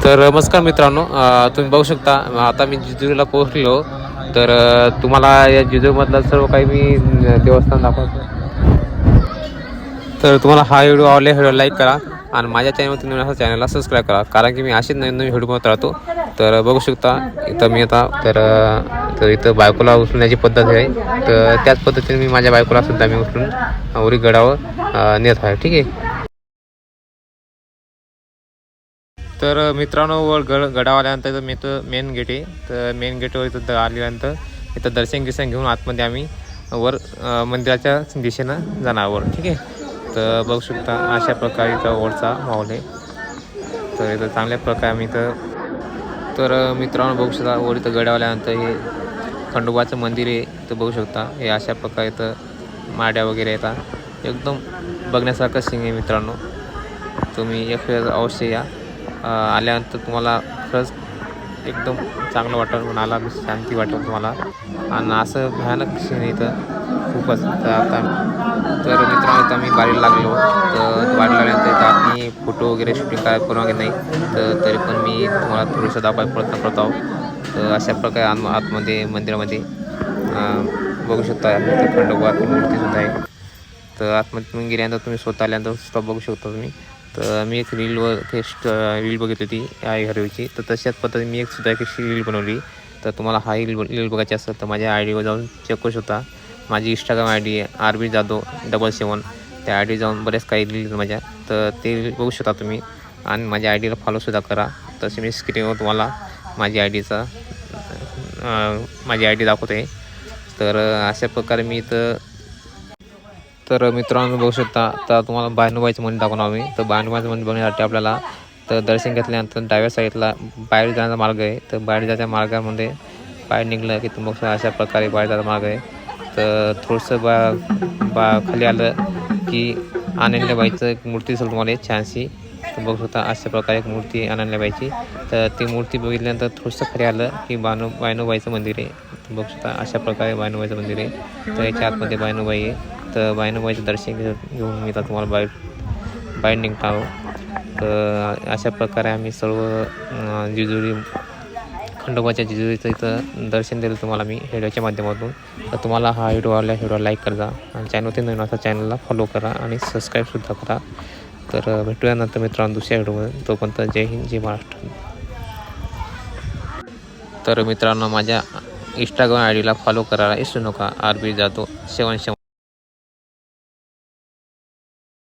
तर नमस्कार मित्रांनो, तुम्ही बघू शकता आता मी जिजुरीला पोहोचलो. तर तुम्हाला या जिजुरीमधलं सर्व काही मी देवस्थान दाखवतो. तर तुम्हाला हा व्हिडिओ आवडला व्हिडिओ लाईक करा आणि माझ्या चॅनलवरती नवीन असा चॅनलला सबस्क्राईब करा, कारण की मी असेच नवीन नवीन व्हिडिओ बनवत राहतो. तर बघू शकता इथं मी आता तर इथं बायकोला उचलण्याची पद्धत आहे. तर त्याच पद्धतीने मी माझ्या बायकोला सुद्धा मी उचलून उरी गडावर नेत आहे. ठीक आहे. तर मित्रांनो, वर गडावर आल्यानंतर मी तर मेन गेट आहे. तर मेन गेटवर इथं आल्यानंतर इथं दर्शन घेऊन आतमध्ये आम्ही वर मंदिराच्या दिशेनं जाणार वर. ठीक आहे. तर बघू शकता अशा प्रकारे इथं वरचा माहोल आहे. तर इथं चांगल्या प्रकारे आम्ही तर मित्रांनो बघू शकता वर इथं गडावर आल्यानंतर हे खंडोबाचं मंदिर आहे. तर बघू शकता हे अशा प्रकारे इथं माड्या वगैरे येतात. एकदम बघण्यासारखं सीन आहे मित्रांनो. तुम्ही एक वेळ अवश्य या. आल्यानंतर तुम्हाला खरंच एकदम चांगलं वाटेल, मनाला शांती वाटेल तुम्हाला. आणि असं भयानक सीन इथं खूपच. तर मित्रांनो आता मी बारीला लागलो. तर बारीला लागल्यानंतर इथं आम्ही फोटो वगैरे शूटिंग करायला परवानगी नाही. तर तरी पण मी तुम्हाला थोडंसं दाखवायचा प्रयत्न करत आहोत. तर अशा प्रकारे आतमध्ये मंदिरामध्ये बघू शकता इथं खंडोबाची मूर्तीसुद्धा आहे. तर आतमध्ये तुम्ही गेल्यानंतर तुम्ही स्वतः आल्यानंतर स्वतः बघू शकता तुम्ही. तर मी एक रील बघितली ती आई घरवीची. तर तशाच पद्धतीने मी सुद्धा एक रील बनवली. तर तुम्हाला हा रील बघायची असेल तर माझ्या आय डीवर जाऊन चेक करू शकता. माझी इंस्टाग्राम आय डी आहे RB जाधव 77. त्या आय डी जाऊन बरेच काही रील माझ्या, तर ते बघू शकता तुम्ही. आणि माझ्या आय डीला फॉलोसुद्धा करा. तसे मी स्क्रीनवर तुम्हाला माझी आय डी दाखवते. तर अशा प्रकारे मी तर मित्रांनो बघू शकता. तर तुम्हाला बायनोबाईचं मंदिर दाखवणार मी. तर बायनोबाईचं मंदिर बघण्यासाठी आपल्याला तर दर्शन घेतल्यानंतर डाव्या साईडला बाहेर जाण्याचा मार्ग आहे. तर बाहेर जाण्याच्या मार्गामध्ये बाहेर निघलं की तुम्ही अशा प्रकारे बाहेर जाण्याचा मार्ग आहे. तर थोडंसं खाली आलं की अनन्याबाईचं एक मूर्ती असेल तुम्हाला एक छानशी. तर बघू शकता अशा प्रकारे एक मूर्ती आहे अनन्याबाईची. तर ती मूर्ती बघितल्यानंतर थोडंसं खाली आलं की बायनोबाईचं मंदिर आहे. बघू शकता अशा प्रकारे बायनोबाईचं मंदिर आहे. तर याच्या आतमध्ये बायनोबाई आहे. तर बायनोबाईचं दर्शन घेऊन मी तर तुम्हाला बाहेर निघतो आहोत. तर अशा प्रकारे आम्ही सर्व जेजुरी खंडोबाच्या जेजुरीचं इथं दर्शन दिलं तुम्हाला मी व्हिडिओच्या माध्यमातून. तर तुम्हाला हा व्हिडिओ आवडला व्हिडिओ लाईक करा आणि चॅनलवरती नवीन असा चॅनलला फॉलो करा आणि सबस्क्राईबसुद्धा करा. तर भेटूया नंतर मित्रांनो दुसऱ्या व्हिडिओमध्ये. तोपर्यंत जय हिंद जय महाराष्ट्र. तर मित्रांनो माझ्या इंस्टाग्राम आय डीला फॉलो करायला विसरू नका. RB जाधव 77.